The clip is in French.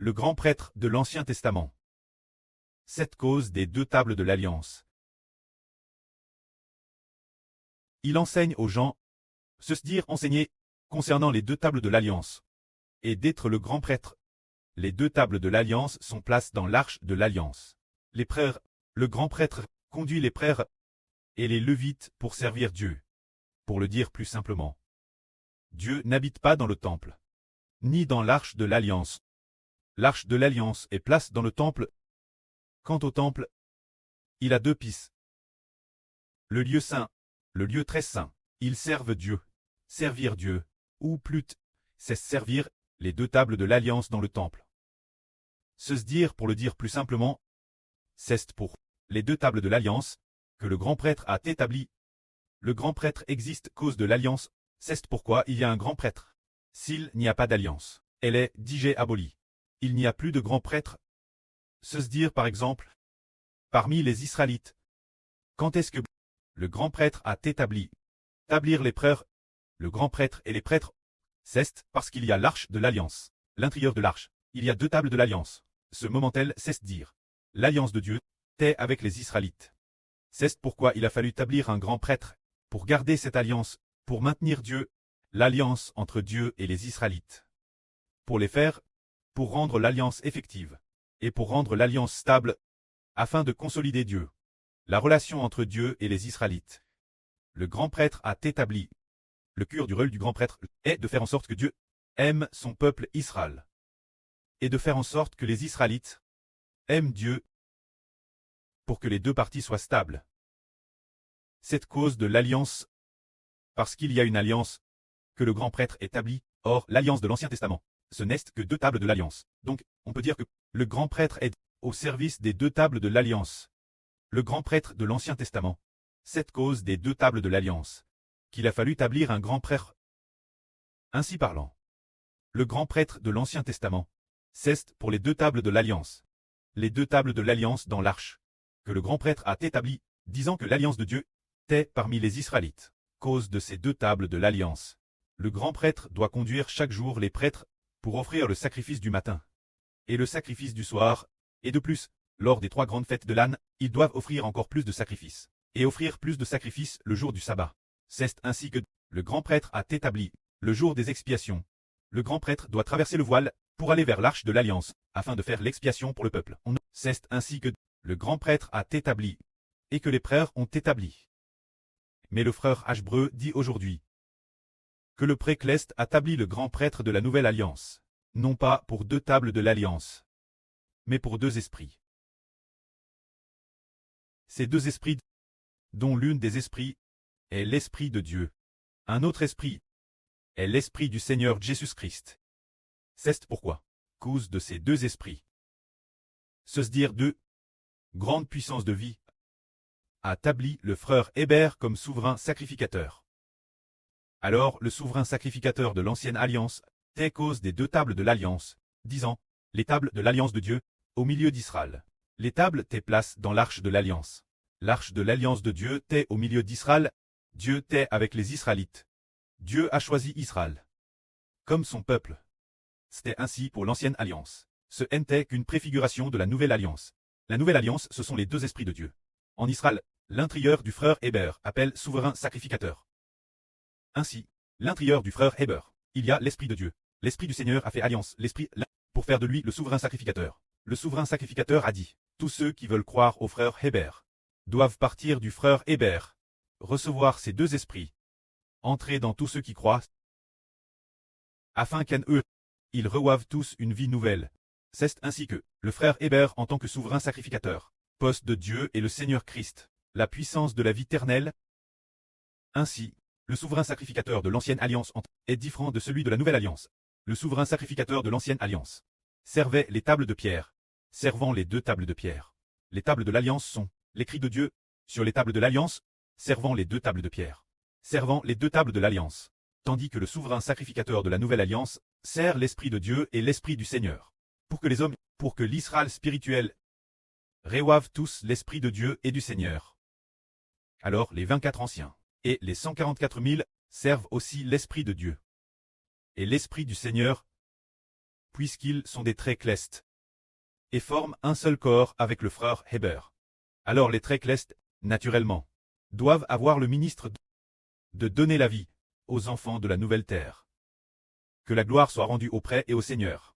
Le grand prêtre de l'Ancien Testament. 7 causes des 2 tables de l'Alliance. Il enseigne aux gens, se dire enseigner, concernant les 2 tables de l'Alliance, et d'être le grand prêtre. Les 2 tables de l'Alliance sont placées dans l'arche de l'Alliance. Les prêtres, le grand prêtre, conduit les prêtres et les Lévites pour servir Dieu. Pour le dire plus simplement, Dieu n'habite pas dans le temple, ni dans l'arche de l'Alliance. L'arche de l'Alliance est placée dans le temple. Quant au temple, il a 2 pistes. Le lieu saint, le lieu très saint. Ils servent Dieu. Servir Dieu, ou plutôt, c'est servir les 2 tables de l'Alliance dans le temple. Se dire pour le dire plus simplement, c'est pour les 2 tables de l'Alliance que le grand prêtre a établi. Le grand prêtre existe cause de l'Alliance, c'est pourquoi il y a un grand prêtre. S'il n'y a pas d'Alliance, elle est déjà abolie. Il n'y a plus de grand prêtre. Se dire par exemple, parmi les Israélites. Quand est-ce que le grand prêtre a établi établir les prêtres, le grand prêtre et les prêtres? C'est parce qu'il y a l'arche de l'Alliance. L'intérieur de l'arche, il y a 2 tables de l'Alliance. Ce moment-elle, c'est dire l'Alliance de Dieu est avec les Israélites. C'est pourquoi il a fallu établir un grand prêtre, pour garder cette alliance, pour maintenir Dieu, l'alliance entre Dieu et les Israélites. Pour les faire, pour rendre l'alliance effective, et pour rendre l'alliance stable, afin de consolider Dieu. La relation entre Dieu et les Israélites. Le grand prêtre a établi. Le cœur du rôle du grand prêtre est de faire en sorte que Dieu aime son peuple Israël. Et de faire en sorte que les Israélites aiment Dieu, pour que les 2 parties soient stables. Cette cause de l'alliance, parce qu'il y a une alliance que le grand prêtre établit, or l'alliance de l'Ancien Testament, ce n'est que 2 tables de l'alliance. Donc, on peut dire que le grand prêtre est au service des 2 tables de l'alliance. Le grand prêtre de l'Ancien Testament, cette cause des 2 tables de l'alliance, qu'il a fallu établir un grand prêtre. Ainsi parlant, le grand prêtre de l'Ancien Testament, c'est pour les 2 tables de l'alliance. Les 2 tables de l'alliance dans l'arche, que le grand prêtre a établi, disant que l'alliance de Dieu est parmi les Israélites. Cause de ces 2 tables de l'alliance. Le grand prêtre doit conduire chaque jour les prêtres pour offrir le sacrifice du matin et le sacrifice du soir, et de plus, lors des 3 grandes fêtes de l'âne, ils doivent offrir encore plus de sacrifices, et offrir plus de sacrifices le jour du sabbat. C'est ainsi que le grand prêtre a établi, le jour des expiations. Le grand prêtre doit traverser le voile pour aller vers l'arche de l'alliance, afin de faire l'expiation pour le peuple. C'est ainsi que le grand prêtre a établi, et que les prêtres ont établi. Mais le frère Ashbreu dit aujourd'hui que le précleste a établi le grand prêtre de la nouvelle alliance, non pas pour 2 tables de l'alliance, mais pour 2 esprits. Ces 2 esprits, dont l'une des esprits est l'Esprit de Dieu, un autre esprit est l'Esprit du Seigneur Jésus-Christ. C'est pourquoi, cause de ces 2 esprits, se dire 2 grande puissance de vie, a établi le frère Hébert comme souverain sacrificateur. Alors le souverain sacrificateur de l'ancienne alliance est cause des 2 tables de l'alliance, disant, les tables de l'alliance de Dieu, au milieu d'Israël. Les tables t'es place dans l'arche de l'alliance. L'arche de l'alliance de Dieu t'est au milieu d'Israël, Dieu t'est avec les Israélites. Dieu a choisi Israël comme son peuple. C'était ainsi pour l'ancienne alliance. Ce n'était qu'une préfiguration de la nouvelle alliance. La nouvelle alliance, ce sont les 2 esprits de Dieu. En Israël, l'intérieur du frère Hébert appelle souverain sacrificateur. Ainsi, l'intérieur du frère Hébert, il y a l'Esprit de Dieu. L'Esprit du Seigneur a fait alliance, l'Esprit, pour faire de lui le souverain sacrificateur. Le souverain sacrificateur a dit, tous ceux qui veulent croire au frère Hébert doivent partir du frère Hébert, recevoir ces 2 esprits, entrer dans tous ceux qui croient, afin qu'en eux, ils reçoivent tous une vie nouvelle. C'est ainsi que, le frère Hébert en tant que souverain sacrificateur, poste de Dieu et le Seigneur Christ, la puissance de la vie éternelle. Ainsi, le souverain sacrificateur de l'ancienne alliance est différent de celui de la nouvelle alliance. Le souverain sacrificateur de l'ancienne alliance servait les tables de pierre, servant les 2 tables de pierre. Les tables de l'alliance sont l'écrit de Dieu sur les tables de l'alliance, servant les 2 tables de pierre, servant les 2 tables de l'alliance, tandis que le souverain sacrificateur de la nouvelle alliance sert l'Esprit de Dieu et l'Esprit du Seigneur, pour que les hommes, pour que l'Israël spirituel reçoive tous l'Esprit de Dieu et du Seigneur. Alors les 24 anciens et les 144 000 servent aussi l'Esprit de Dieu et l'Esprit du Seigneur, puisqu'ils sont des traits clestes, et forment un seul corps avec le frère Héber. Alors les traits clestes, naturellement, doivent avoir le ministre de donner la vie aux enfants de la nouvelle terre. Que la gloire soit rendue au prêtre et au Seigneur.